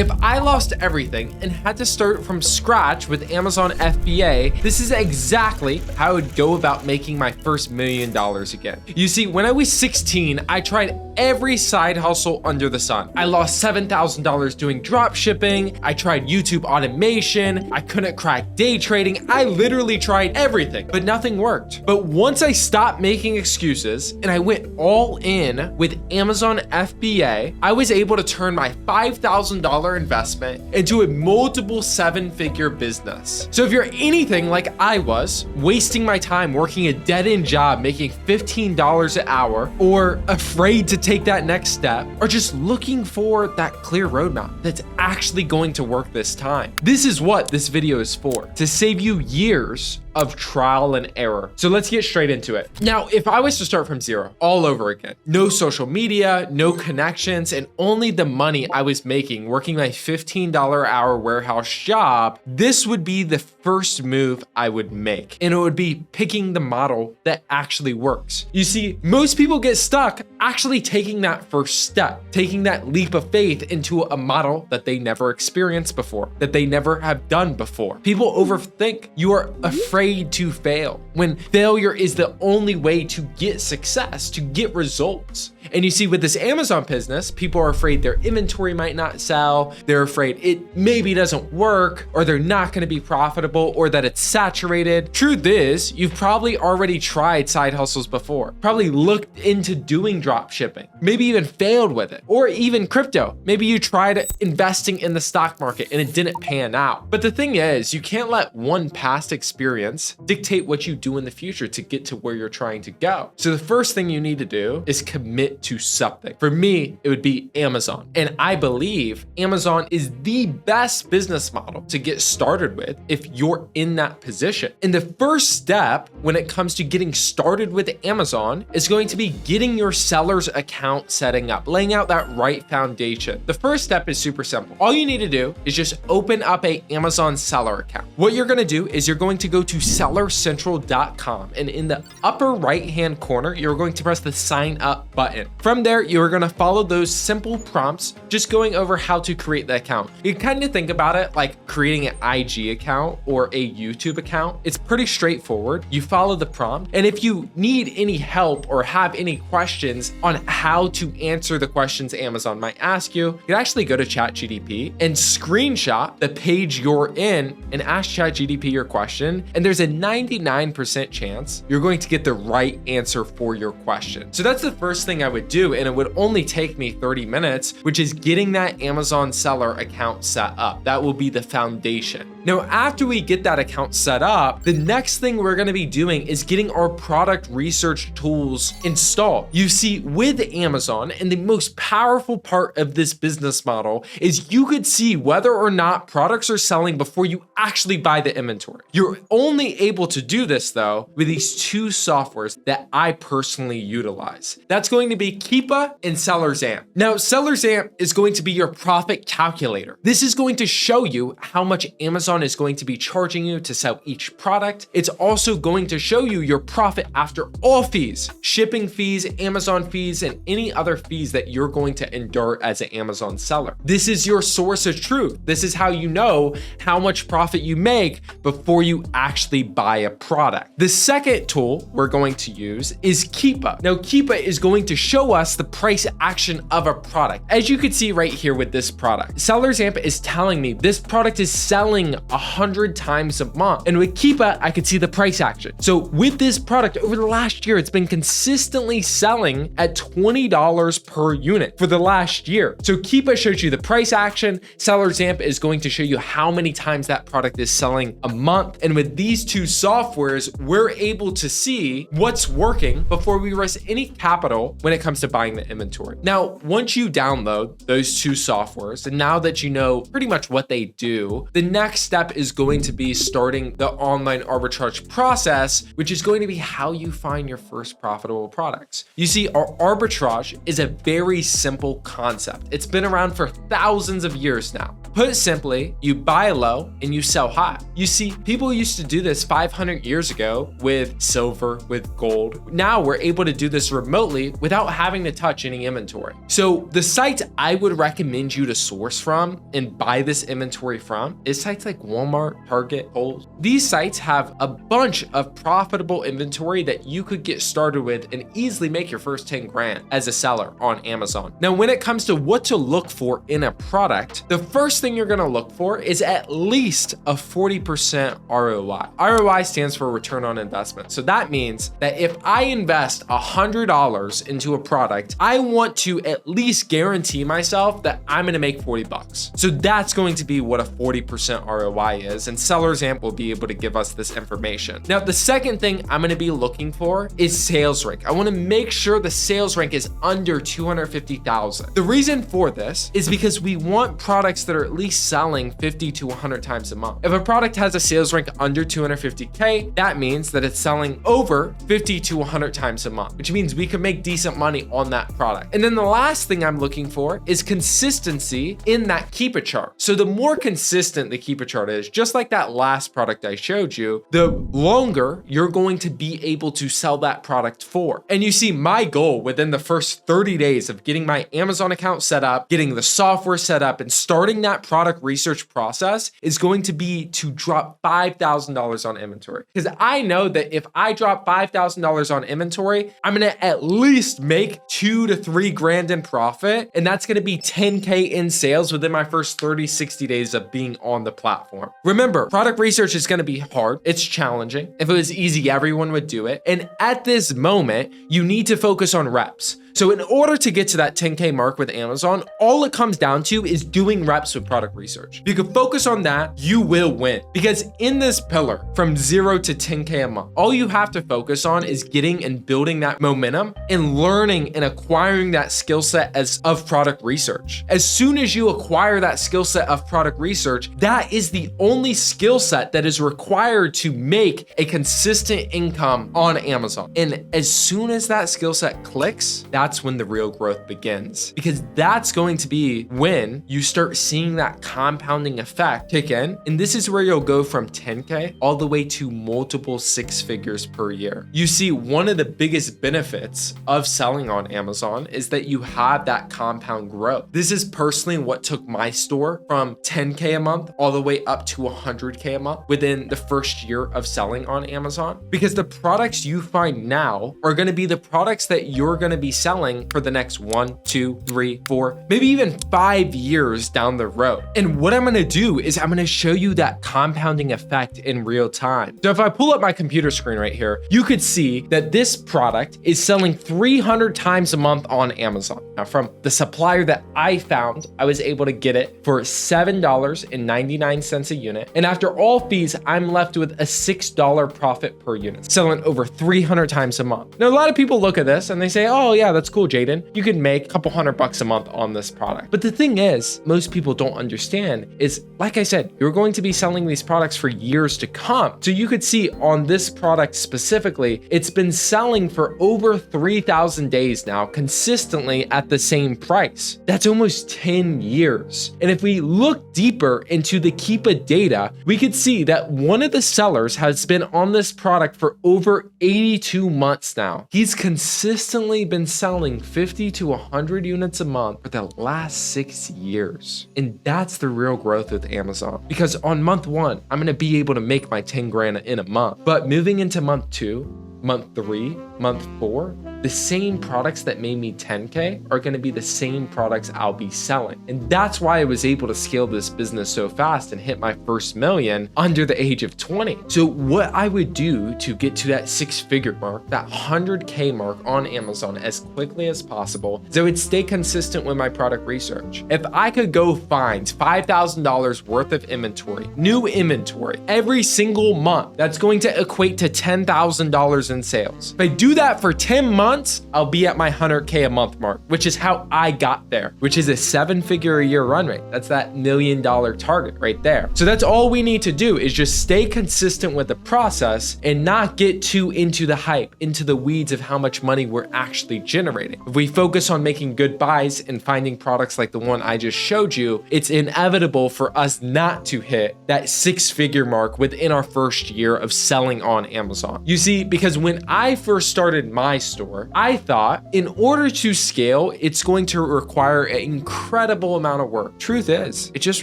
If I lost everything and had to start from scratch with Amazon FBA, this is exactly how I would go about making my first $1 million again. You see, when I was 16, I tried every side hustle under the sun. I lost $7,000 doing drop shipping. I tried YouTube automation. I couldn't crack day trading. I literally tried everything, but nothing worked. But once I stopped making excuses and I went all in with Amazon FBA, I was able to turn my $5,000 investment into a multiple seven-figure business. So if you're anything like I was, wasting my time working a dead-end job making $15 an hour, or afraid to take that next step, or just looking for that clear roadmap that's actually going to work this time, this is what this video is for, to save you years of trial and error. So let's get straight into it. Now, if I was to start from zero all over again, no social media, no connections, and only the money I was making working my $15 hour warehouse job, this would be the first move I would make. And it would be picking the model that actually works. You see, most people get stuck actually taking that first step, taking that leap of faith into a model that they never experienced before, that they never have done before. People overthink. You are afraid to fail, when failure is the only way to get success, to get results. And you see, with this Amazon business, people are afraid their inventory might not sell. They're afraid it maybe doesn't work, or they're not going to be profitable, or that it's saturated. Truth is, you've probably already tried side hustles before, probably looked into doing drop shipping, maybe even failed with it, or even crypto. Maybe you tried investing in the stock market and it didn't pan out. But the thing is, you can't let one past experience dictate what you do in the future to get to where you're trying to go. So the first thing you need to do is commit to something. For me, it would be Amazon. And I believe Amazon is the best business model to get started with if you're in that position. And the first step when it comes to getting started with Amazon is going to be getting your seller's account setting up, laying out that right foundation. The first step is super simple. All you need to do is just open up a Amazon seller account. What you're going to do is you're going to go to sellercentral.com, and in the upper right hand corner, you're going to press the sign up button. From there, you're going to follow those simple prompts, just going over how to create the account. You kind of think about it like creating an IG account or a YouTube account. It's pretty straightforward. You follow the prompt, and if you need any help or have any questions on how to answer the questions Amazon might ask you, you can actually go to ChatGPT and screenshot the page you're in and ask ChatGPT your question, and there's a 99% chance you're going to get the right answer for your question. So that's the first thing I would do, and it would only take me 30 minutes, which is getting that Amazon seller account set up. That will be the foundation. Now, after we get that account set up, the next thing we're going to be doing is getting our product research tools installed. You see, with Amazon, and the most powerful part of this business model is you could see whether or not products are selling before you actually buy the inventory. You're only able to do this though with these two softwares that I personally utilize. That's going to be Keepa and Seller's Amp. Now, Seller's Amp is going to be your profit calculator. This is going to show you how much Amazon is going to be charging you to sell each product. It's also going to show you your profit after all fees, shipping fees, Amazon fees, and any other fees that you're going to endure as an Amazon seller. This is your source of truth. This is how you know how much profit you make before you actually buy a product. The second tool we're going to use is Keepa. Now, Keepa is going to show us the price action of a product. As you can see right here with this product, Seller's Amp is telling me this product is selling 100 times a month. And with Keepa, I could see the price action. So with this product over the last year, it's been consistently selling at $20 per unit for the last year. So Keepa shows you the price action. Seller's Amp is going to show you how many times that product is selling a month. And with these two softwares, we're able to see what's working before we risk any capital when it comes to buying the inventory. Now, once you download those two softwares, and now that you know pretty much what they do, the next step is going to be starting the online arbitrage process, which is going to be how you find your first profitable products. You see, our arbitrage is a very simple concept. It's been around for thousands of years now. Put simply, you buy low and you sell high. You see, people used to do this 500 years ago with silver, with gold. Now we're able to do this remotely without having to touch any inventory. So the sites I would recommend you to source from and buy this inventory from is sites like Walmart, Target, Kohl's. These sites have a bunch of profitable inventory that you could get started with and easily make your first 10 grand as a seller on Amazon. Now, when it comes to what to look for in a product, the first thing you're gonna look for is at least a 40% ROI. ROI stands for return on investment. So that means that if I invest $100 into a product, I want to at least guarantee myself that I'm gonna make 40 bucks. So that's going to be what a 40% ROI is, and Sellers Amp will be able to give us this information. Now, the second thing I'm gonna be looking for is sales rank. I wanna make sure the sales rank is under 250,000. The reason for this is because we want products that are at least selling 50 to 100 times a month. If a product has a sales rank under 250K, that means that it's selling over 50 to 100 times a month, which means we can make decent money on that product. And then the last thing I'm looking for is consistency in that keep it chart. So the more consistent the keep it chart is, just like that last product I showed you, the longer you're going to be able to sell that product for. And you see, my goal within the first 30 days of getting my Amazon account set up, getting the software set up, and starting that product research process is going to be to drop $5,000 on inventory. Because I know that if I drop $5,000 on inventory, I'm gonna at least make 2 to 3 grand in profit. And that's gonna be 10K in sales within my first 30, 60 days of being on the platform. Remember, product research is gonna be hard. It's challenging. If it was easy, everyone would do it. And at this moment, you need to focus on reps. So in order to get to that 10K mark with Amazon, all it comes down to is doing reps with product research. If you can focus on that, you will win. Because in this pillar, from 0 to 10K a month, all you have to focus on is getting and building that momentum and learning and acquiring that skill set of product research. As soon as you acquire that skill set of product research, that is the only skill set that is required to make a consistent income on Amazon. And as soon as that skill set clicks, that's when the real growth begins, because that's going to be when you start seeing that compounding effect kick in. And this is where you'll go from 10K all the way to multiple 6 figures per year. You see, one of the biggest benefits of selling on Amazon is that you have that compound growth. This is personally what took my store from 10K a month all the way up to 100K a month within the first year of selling on Amazon, because the products you find now are going to be the products that you're going to be selling for the next 1, 2, 3, 4, maybe even 5 years down the road. And what I'm gonna do is I'm gonna show you that compounding effect in real time. So if I pull up my computer screen right here, you could see that this product is selling 300 times a month on Amazon. Now, from the supplier that I found, I was able to get it for $7.99 a unit. And after all fees, I'm left with a $6 profit per unit, selling over 300 times a month. Now, a lot of people look at this and they say, oh yeah, that's cool, Jayden. You can make a couple $100 a month on this product. But the thing is, most people don't understand is, like I said, you're going to be selling these products for years to come. So you could see on this product specifically, it's been selling for over 3,000 days now, consistently at the same price. That's almost 10 years. And if we look deeper into the Keepa data, we could see that one of the sellers has been on this product for over 82 months now. He's consistently been selling 50 to 100 units a month for the last 6 years. And that's the real growth with Amazon. Because on month 1, I'm gonna be able to make my 10 grand in a month. But moving into month 2, month 3, month 4, the same products that made me 10K are gonna be the same products I'll be selling. And that's why I was able to scale this business so fast and hit my first million under the age of 20. So what I would do to get to that 6-figure mark, that 100K mark on Amazon as quickly as possible, is I would stay consistent with my product research. If I could go find $5,000 worth of inventory, new inventory, every single month, that's going to equate to $10,000 in sales. If I do that for 10 months, I'll be at my 100K a month mark, which is how I got there, which is a 7-figure a year run rate. That's that $1 million target right there. So that's all we need to do is just stay consistent with the process and not get too into the hype, into the weeds of how much money we're actually generating. generating. If we focus on making good buys and finding products like the one I just showed you, it's inevitable for us not to hit that 6-figure mark within our first year of selling on Amazon. You see, because when I first started my store, I thought in order to scale, it's going to require an incredible amount of work. Truth is, it just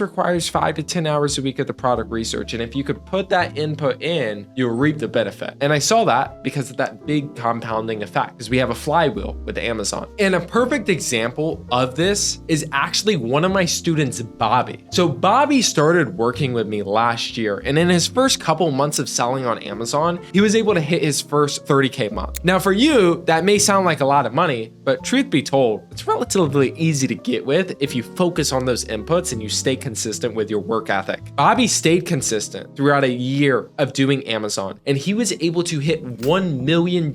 requires 5 to 10 hours a week of the product research. And if you could put that input in, you'll reap the benefit. And I saw that because of that big compounding effect, because we have a flywheel with Amazon. And a perfect example of this is actually one of my students, Bobby. So Bobby started working with me last year, and in his first couple months of selling on Amazon, he was able to hit his first 30K month. Now for you, that may sound like a lot of money, but truth be told, it's relatively easy to get with if you focus on those inputs and you stay consistent with your work ethic. Bobby stayed consistent throughout a year of doing Amazon, and he was able to hit $1 million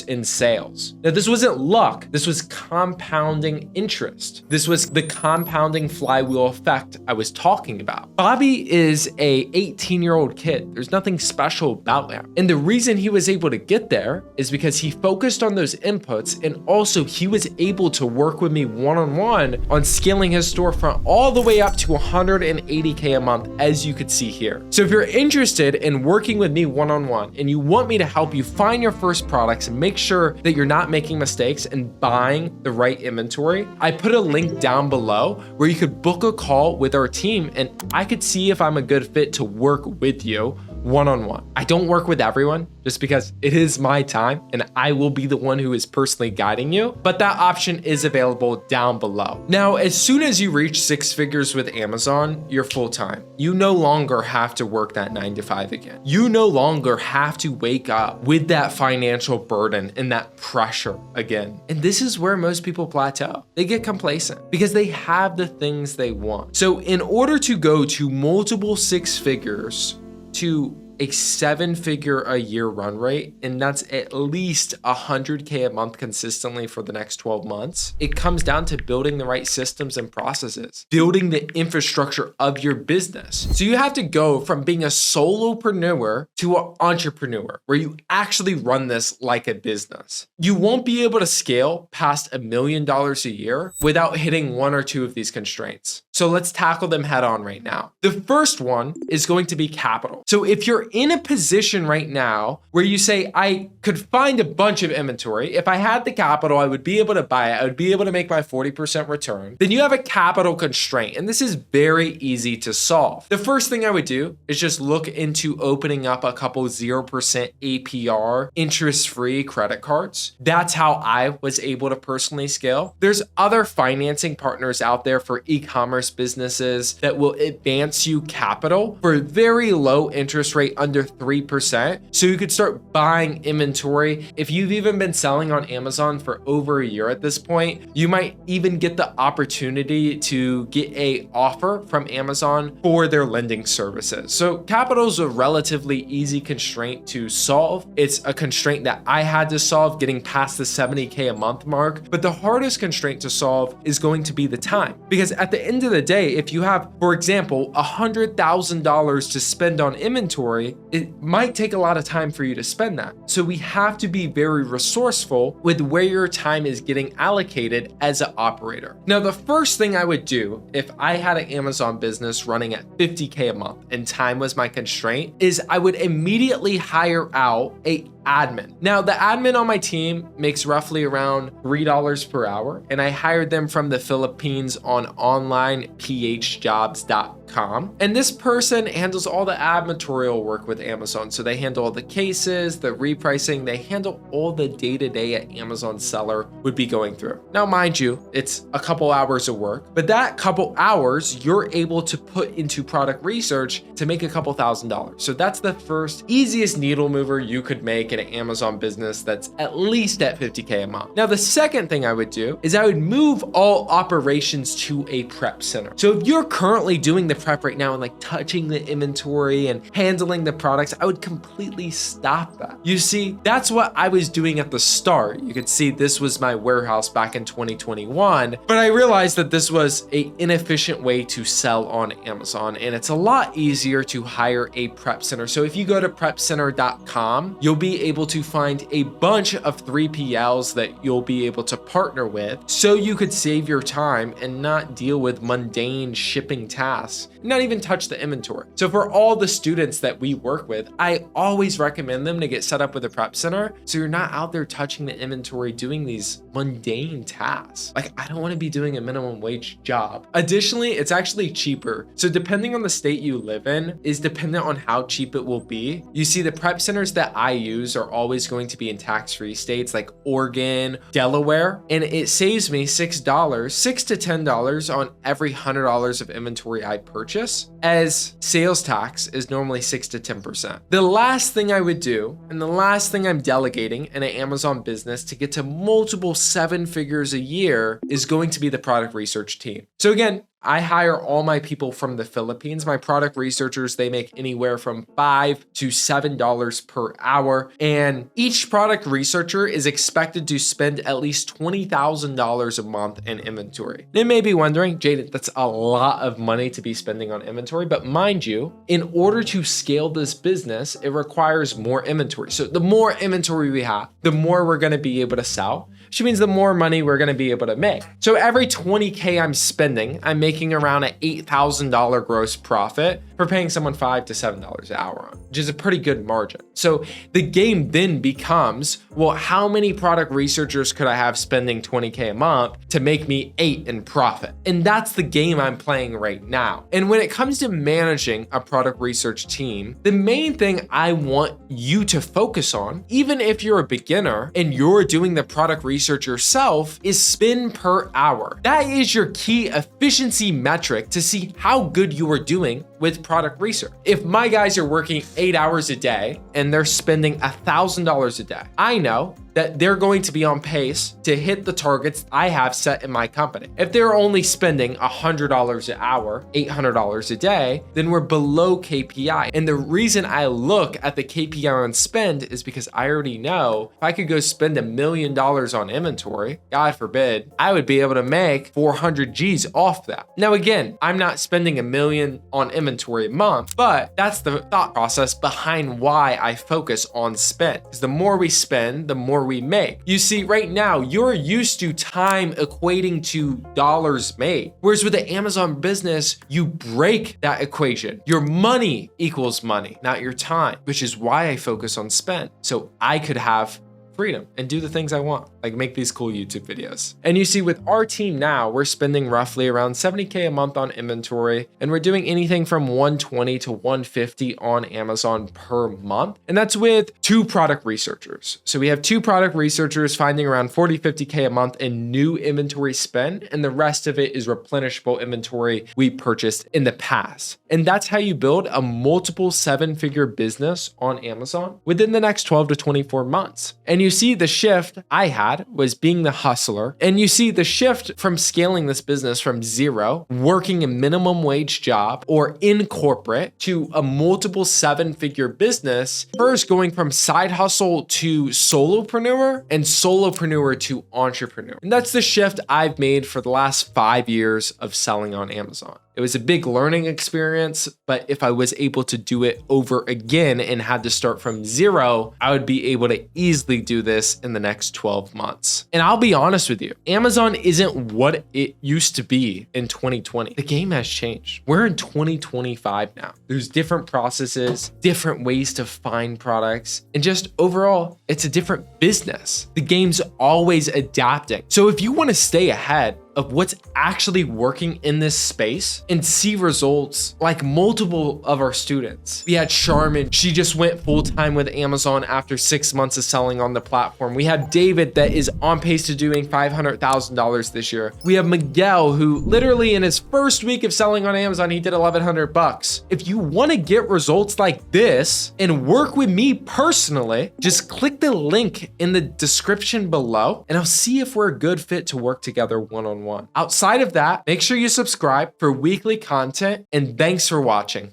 in sales. Now, this wasn't luck. This was compounding interest. This was the compounding flywheel effect I was talking about. Bobby is a 18-year-old kid. There's nothing special about him. And the reason he was able to get there is because he focused on those inputs, and also he was able to work with me one-on-one on scaling his storefront all the way up to 180K a month, as you could see here. So if you're interested in working with me one-on-one and you want me to help you find your first products and make sure that you're not making mistakes and buying the right inventory, I put a link down below where you could book a call with our team and I could see if I'm a good fit to work with you one-on-one. I don't work with everyone just because it is my time and I will be the one who is personally guiding you, but that option is available down below. Now, as soon as you reach 6 figures with Amazon, you're full-time. You no longer have to work that 9 to 5 again. You no longer have to wake up with that financial burden and that pressure again. And this is where most people plateau. They get complacent because they have the things they want. So in order to go to multiple 6 figures, to a 7-figure a year run rate, and that's at least 100K a month consistently for the next 12 months, it comes down to building the right systems and processes, building the infrastructure of your business. So you have to go from being a solopreneur to an entrepreneur, where you actually run this like a business. You won't be able to scale past $1 million a year without hitting 1 or 2 of these constraints. So let's tackle them head on right now. The first one is going to be capital. So if you're in a position right now where you say, I could find a bunch of inventory, if I had the capital, I would be able to buy it, I would be able to make my 40% return, then you have a capital constraint, and this is very easy to solve. The first thing I would do is just look into opening up a couple 0% APR interest-free credit cards. That's how I was able to personally scale. There's other financing partners out there for e-commerce businesses that will advance you capital for a very low interest rate, under 3%. So you could start buying inventory. If you've even been selling on Amazon for over a year at this point, you might even get the opportunity to get an offer from Amazon for their lending services. So capital is a relatively easy constraint to solve. It's a constraint that I had to solve, getting past the 70K a month mark. But the hardest constraint to solve is going to be the time. Because at the end of the day, if you have, for example, $100,000 to spend on inventory, it might take a lot of time for you to spend that. So we have to be very resourceful with where your time is getting allocated as an operator. Now, the first thing I would do if I had an Amazon business running at 50K a month and time was my constraint is I would immediately hire out a admin. Now, the admin on my team makes roughly around $3 per hour, and I hired them from the Philippines on onlinephjobs.com. And this person handles all the advertorial work with Amazon. So they handle all the cases, the repricing, they handle all the day-to-day an Amazon seller would be going through. Now, mind you, it's a couple hours of work, but that couple hours you're able to put into product research to make a couple $1,000s. So that's the first easiest needle mover you could make in an Amazon business that's at least at 50K a month. Now, the second thing I would do is I would move all operations to a prep center. So if you're currently doing the the prep right now and like touching the inventory and handling the products, I would completely stop that. You see, that's what I was doing at the start. You could see this was my warehouse back in 2021, but I realized that this was an inefficient way to sell on Amazon, and it's a lot easier to hire a prep center. So if you go to prepcenter.com, you'll be able to find a bunch of 3PLs that you'll be able to partner with, so you could save your time and not deal with mundane shipping tasks, not even touch the inventory. So for all the students that we work with, I always recommend them to get set up with a prep center, so you're not out there touching the inventory doing these mundane tasks. Like, I don't want to be doing a minimum wage job. Additionally, it's actually cheaper. So depending on the state you live in is dependent on how cheap it will be. You see, the prep centers that I use are always going to be in tax-free states like Oregon, Delaware, and it saves me $6 to $10 on every $100 of inventory I purchase, as sales tax is normally 6 to 10%. The last thing I would do, and the last thing I'm delegating in an Amazon business to get to multiple 7 figures a year, is going to be the product research team. So again, I hire all my people from the Philippines. My product researchers, they make anywhere from $5 to $7 per hour. And each product researcher is expected to spend at least $20,000 a month in inventory. They may be wondering, Jayden, that's a lot of money to be spending on inventory. But mind you, in order to scale this business, it requires more inventory. So the more inventory we have, the more we're going to be able to sell, which means the more money we're going to be able to make. So every $20K I'm spending, I'm making around an $8,000 gross profit for paying someone $5 to $7 an hour on, which is a pretty good margin. So the game then becomes, well, how many product researchers could I have spending $20K a month to make me 8 in profit? And that's the game I'm playing right now. And when it comes to managing a product research team, the main thing I want you to focus on, even if you're a beginner and you're doing the product research yourself, is spend per hour. That is your key efficiency metric to see how good you are doing with product research. If my guys are working 8 hours a day and they're spending $1,000 a day, I know that they're going to be on pace to hit the targets I have set in my company. If they're only spending $100 an hour, $800 a day, then we're below KPI. And the reason I look at the KPI on spend is because I already know if I could go spend $1 million on inventory, God forbid, I would be able to make 400 G's off that. Now, again, I'm not spending $1 million on inventory a month, but that's the thought process behind why I focus on spend. Because the more we spend, the more we make. You see, right now, you're used to time equating to dollars made. Whereas with the Amazon business, you break that equation. Your money equals money, not your time, which is why I focus on spend. So I could have freedom and do the things I want, like make these cool YouTube videos. And you see, with our team now, we're spending roughly around $70K a month on inventory, and we're doing anything from $120 to $150 on Amazon per month. And that's with 2 product researchers. So we have 2 product researchers finding around $40, $50K a month in new inventory spend, and the rest of it is replenishable inventory we purchased in the past. And that's how you build a multiple 7-figure business on Amazon within the next 12 to 24 months. And you see, the shift I had was being the hustler. And you see the shift from scaling this business from 0, working a minimum wage job or in corporate, to a multiple 7-figure business, first going from side hustle to solopreneur and solopreneur to entrepreneur. And that's the shift I've made for the last 5 years of selling on Amazon. It was a big learning experience, but if I was able to do it over again and had to start from 0, I would be able to easily do this in the next 12 months. And I'll be honest with you, Amazon isn't what it used to be in 2020. The game has changed. We're in 2025 now. There's different processes, different ways to find products, and just overall, it's a different business. The game's always adapting. So if you want to stay ahead of what's actually working in this space and see results like multiple of our students. We had Charmin, she just went full-time with Amazon after 6 months of selling on the platform. We had David that is on pace to doing $500,000 this year. We have Miguel, who literally in his first week of selling on Amazon, he did $1,100. If you want to get results like this and work with me personally, just click the link in the description below and I'll see if we're a good fit to work together one-on-one. one-on-one. Outside of that, make sure you subscribe for weekly content, and thanks for watching.